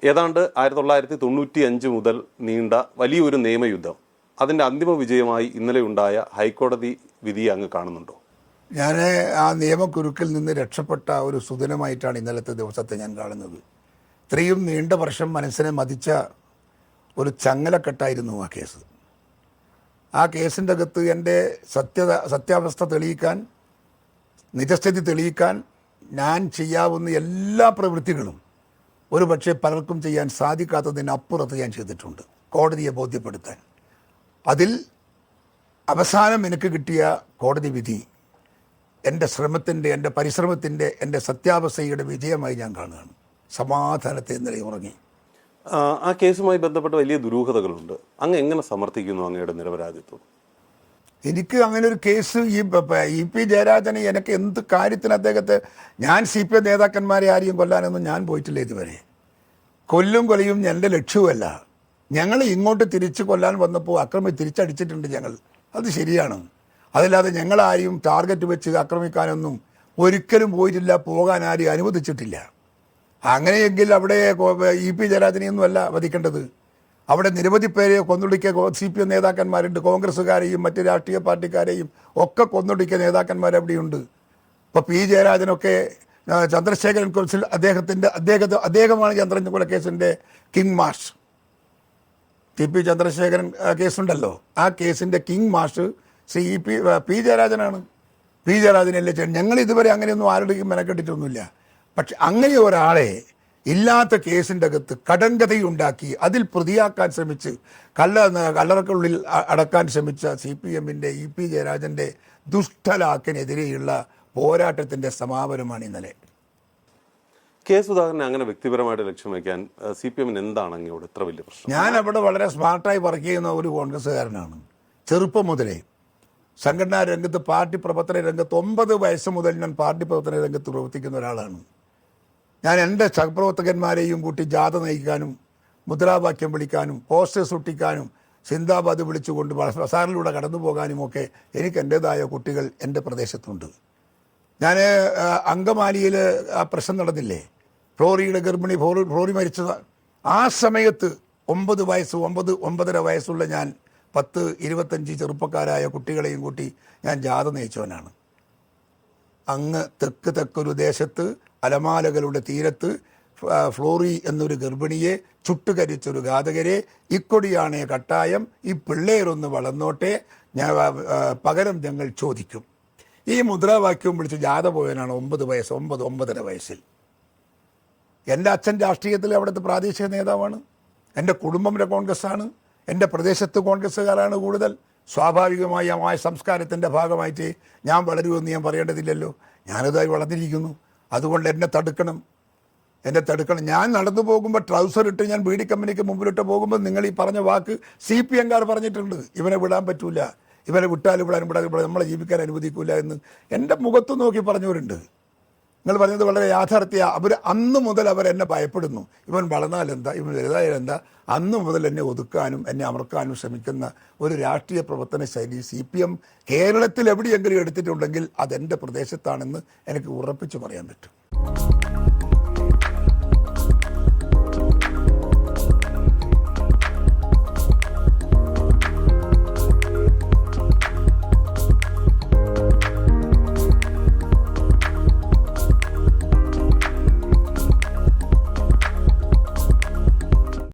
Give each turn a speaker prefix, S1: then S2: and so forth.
S1: ഏതാണ്ട് 1995 മുതൽ നീണ്ട വലിയൊരു നിയമയുദ്ധം, അതിൻ്റെ അന്തിമ വിജയമായി ഇന്നലെ ഉണ്ടായ ഹൈക്കോടതി വിധിയെ അങ്ങ് കാണുന്നുണ്ടോ?
S2: ഞാൻ ആ നിയമക്കുരുക്കിൽ നിന്ന് രക്ഷപ്പെട്ട ഒരു സുദിനമായിട്ടാണ് ഇന്നലത്തെ ദിവസത്തെ ഞാൻ കാണുന്നത്. ഇത്രയും നീണ്ട വർഷം മനസ്സിനെ മതിച്ച ഒരു ചങ്ങലക്കെട്ടായിരുന്നു ആ കേസ്. ആ കേസിൻ്റെ അകത്ത് എൻ്റെ സത്യാവസ്ഥ തെളിയിക്കാൻ, നിജസ്ഥിതി തെളിയിക്കാൻ ഞാൻ ചെയ്യാവുന്ന എല്ലാ പ്രവൃത്തികളും ഒരു പക്ഷേ പലർക്കും ചെയ്യാൻ സാധിക്കാത്തതിനപ്പുറത്ത് ഞാൻ ചെയ്തിട്ടുണ്ട്, കോടതിയെ ബോധ്യപ്പെടുത്താൻ. അതിൽ അവസാനം എനിക്ക് കിട്ടിയ കോടതി വിധി എൻ്റെ ശ്രമത്തിൻ്റെ, എൻ്റെ പരിശ്രമത്തിൻ്റെ, എൻ്റെ സത്യാവസ്ഥയുടെ വിജയമായി ഞാൻ കാണുകയാണ്. സമാധാനത്തെ ഇന്നലെ ഉറങ്ങി.
S1: ആ കേസുമായി ബന്ധപ്പെട്ട വലിയ ദുരൂഹതകളുണ്ട്. അങ്ങ് എങ്ങനെ സമർത്ഥിക്കുന്നു അങ്ങയുടെ നിരപരാധിത്വം?
S2: എനിക്ക് അങ്ങനെ ഒരു കേസ് ഇ.പി. ജയരാജന് എനിക്ക് എന്ത് കാര്യത്തിന് അദ്ദേഹത്തെ, ഞാൻ CPI നേതാക്കന്മാരെ ആരെയും കൊല്ലാനൊന്നും ഞാൻ പോയിട്ടില്ല ഇതുവരെ. കൊലയും എൻ്റെ ലക്ഷ്യവുമല്ല. ഞങ്ങൾ ഇങ്ങോട്ട് തിരിച്ച് കൊല്ലാൻ വന്നപ്പോൾ തിരിച്ചടിച്ചിട്ടുണ്ട് ഞങ്ങൾ, അത് ശരിയാണ്. അതല്ലാതെ ഞങ്ങളാരെയും ടാർഗറ്റ് വെച്ച് ആക്രമിക്കാനൊന്നും ഒരിക്കലും പോയിട്ടില്ല, പോകാൻ ആരെയും അനുവദിച്ചിട്ടില്ല. അങ്ങനെയെങ്കിൽ അവിടെ ഇ.പി. ജയരാജനെയൊന്നും അല്ല വധിക്കേണ്ടത്. അവിടെ നിരവധി പേരെ കൊന്നൊടുക്കിയ CPI നേതാക്കന്മാരുണ്ട്, കോൺഗ്രസ്സുകാരെയും മറ്റ് രാഷ്ട്രീയ പാർട്ടിക്കാരെയും ഒക്കെ കൊന്നൊടുക്കിയ നേതാക്കന്മാരവിടെയുണ്ട്. ഇപ്പോൾ പി ജയരാജനൊക്കെ ചന്ദ്രശേഖരൻ കുറിച്ച് അദ്ദേഹമാണ് ചന്ദ്രൻകുല കേസിൻ്റെ കിങ് മാഷ്. TP ചന്ദ്രശേഖരൻ കേസുണ്ടല്ലോ, ആ കേസിൻ്റെ കിങ് മാഷ് പി ജയരാജനാണ്. പി ജയരാജനല്ലേ ഞങ്ങൾ ഇതുവരെ അങ്ങനെയൊന്നും ആരുടെയും മെനക്കെട്ടിട്ടൊന്നുമില്ല. പക്ഷെ അങ്ങനെ ഒരാളെ ഇല്ലാത്ത കേസിൻ്റെ അകത്ത് കടങ്കഥയുണ്ടാക്കി അതിൽ പ്രതിയാക്കാൻ ശ്രമിച്ച് കല്ലറക്കുള്ളിൽ അടക്കാൻ ശ്രമിച്ച CPMൻ്റെ ഇ.പി. ജയരാജൻ്റെ ദുഷ്ടലാക്കിനെതിരെയുള്ള പോരാട്ടത്തിൻ്റെ സമാപനമാണ് ഇന്നലെ.
S1: കെ സുധാകരനെ അങ്ങനെ വ്യക്തിപരമായിട്ട് ലക്ഷ്യം വയ്ക്കാൻ CPMന് എന്താണ് അങ്ങോട്ട് ഇത്ര വലിയ പ്രശ്നം?
S2: ഞാൻ അവിടെ വളരെ സ്മാർട്ടായി വർക്ക് ചെയ്യുന്ന ഒരു കോൺഗ്രസ്സുകാരനാണ്. ചെറുപ്പം മുതലേ സംഘടനാ രംഗത്ത്, പാർട്ടി പ്രവർത്തന രംഗത്ത് 9 വയസ്സ് മുതൽ ഞാൻ പാർട്ടി പ്രവർത്തന രംഗത്ത് പ്രവർത്തിക്കുന്ന ഒരാളാണ്. ഞാൻ എൻ്റെ സഹപ്രവർത്തകന്മാരെയും കൂട്ടി ജാഥ നയിക്കാനും മുദ്രാവാക്യം വിളിക്കാനും പോസ്റ്റേഴ്സ് ഒട്ടിക്കാനും സിന്ദാബാദ് വിളിച്ചുകൊണ്ട് ബസാറിലൂടെ കടന്നു പോകാനുമൊക്കെ എനിക്ക് എൻ്റേതായ കുട്ടികൾ എൻ്റെ പ്രദേശത്തുണ്ട്. ഞാൻ അങ്കമാലിയിൽ ആ പ്രശ്നം നടന്നില്ലേ, ഫ്ലോറിയുടെ ഗർഭിണി ഫ്ലോറി മരിച്ചത്, ആ സമയത്ത് 9-9.5 വയസ്സുള്ള ഞാൻ 10-25 ചെറുപ്പക്കാരായ കുട്ടികളെയും കൂട്ടി ഞാൻ ജാഥ നയിച്ചവനാണ്. അങ്ങ് തെക്കൊരു ദേശത്ത് അലമാലകളുടെ തീരത്ത് ഫ്ലോറി എന്നൊരു ഗർഭിണിയെ ചുട്ടുകരിച്ചൊരു ഘാതകരെ, ഇക്കൊടിയാണേ കട്ടായം, ഈ പിള്ളേരൊന്ന് വളർന്നോട്ടെ, പകരം ഞങ്ങൾ ചോദിക്കും, ഈ മുദ്രാവാക്യവും വിളിച്ച് ജാഥ പോയവനാണ് 9-9.5 വയസ്സിൽ. എൻ്റെ അച്ഛൻ രാഷ്ട്രീയത്തിൽ അവിടുത്തെ പ്രാദേശിക നേതാവാണ്, എൻ്റെ കുടുംബം കോൺഗ്രസ്സാണ്, എൻ്റെ പ്രദേശത്ത് കോൺഗ്രസ്സുകാരാണ് കൂടുതൽ. സ്വാഭാവികമായി ആ സംസ്കാരത്തിൻ്റെ ഭാഗമായിട്ട് ഞാൻ വളരുമെന്ന് ഞാൻ പറയേണ്ടതില്ലല്ലോ. ഞാനിതായി വളർന്നിരിക്കുന്നു, അതുകൊണ്ട് എന്നെ തടുക്കണം. ഞാൻ നടന്നു പോകുമ്പോൾ ട്രൗസർ ഇട്ട് ഞാൻ ബീഡി കമ്പനിക്ക് മുമ്പിലിട്ട് പോകുമ്പോൾ നിങ്ങൾ ഈ പറഞ്ഞ വാക്ക് CPMകാർ പറഞ്ഞിട്ടുണ്ട്, ഇവനെ വിടാൻ പറ്റൂല, ഇവനെ വിട്ടാലും ഇവിടെ നമ്മളെ ജീവിക്കാൻ അനുവദിക്കൂല എന്ന് എൻ്റെ മുഖത്ത് നോക്കി പറഞ്ഞവരുണ്ട്. നിങ്ങൾ പറഞ്ഞത് വളരെ യാഥാർത്ഥ്യ. അന്ന് മുതൽ അവരെന്നെ ഭയപ്പെടുന്നു. ഇവൻ വളർന്നാലെന്താ, ഇവൻ വലുതായാലെന്താ, അന്ന് മുതൽ എന്നെ ഒതുക്കാനും എന്നെ അമർക്കാനും ശ്രമിക്കുന്ന ഒരു രാഷ്ട്രീയ പ്രവർത്തന ശൈലി CPM കേരളത്തിൽ എവിടെയെങ്കിലും എടുത്തിട്ടുണ്ടെങ്കിൽ അതെൻ്റെ പ്രദേശത്താണെന്ന് എനിക്ക് ഉറപ്പിച്ച് പറയാൻ പറ്റും.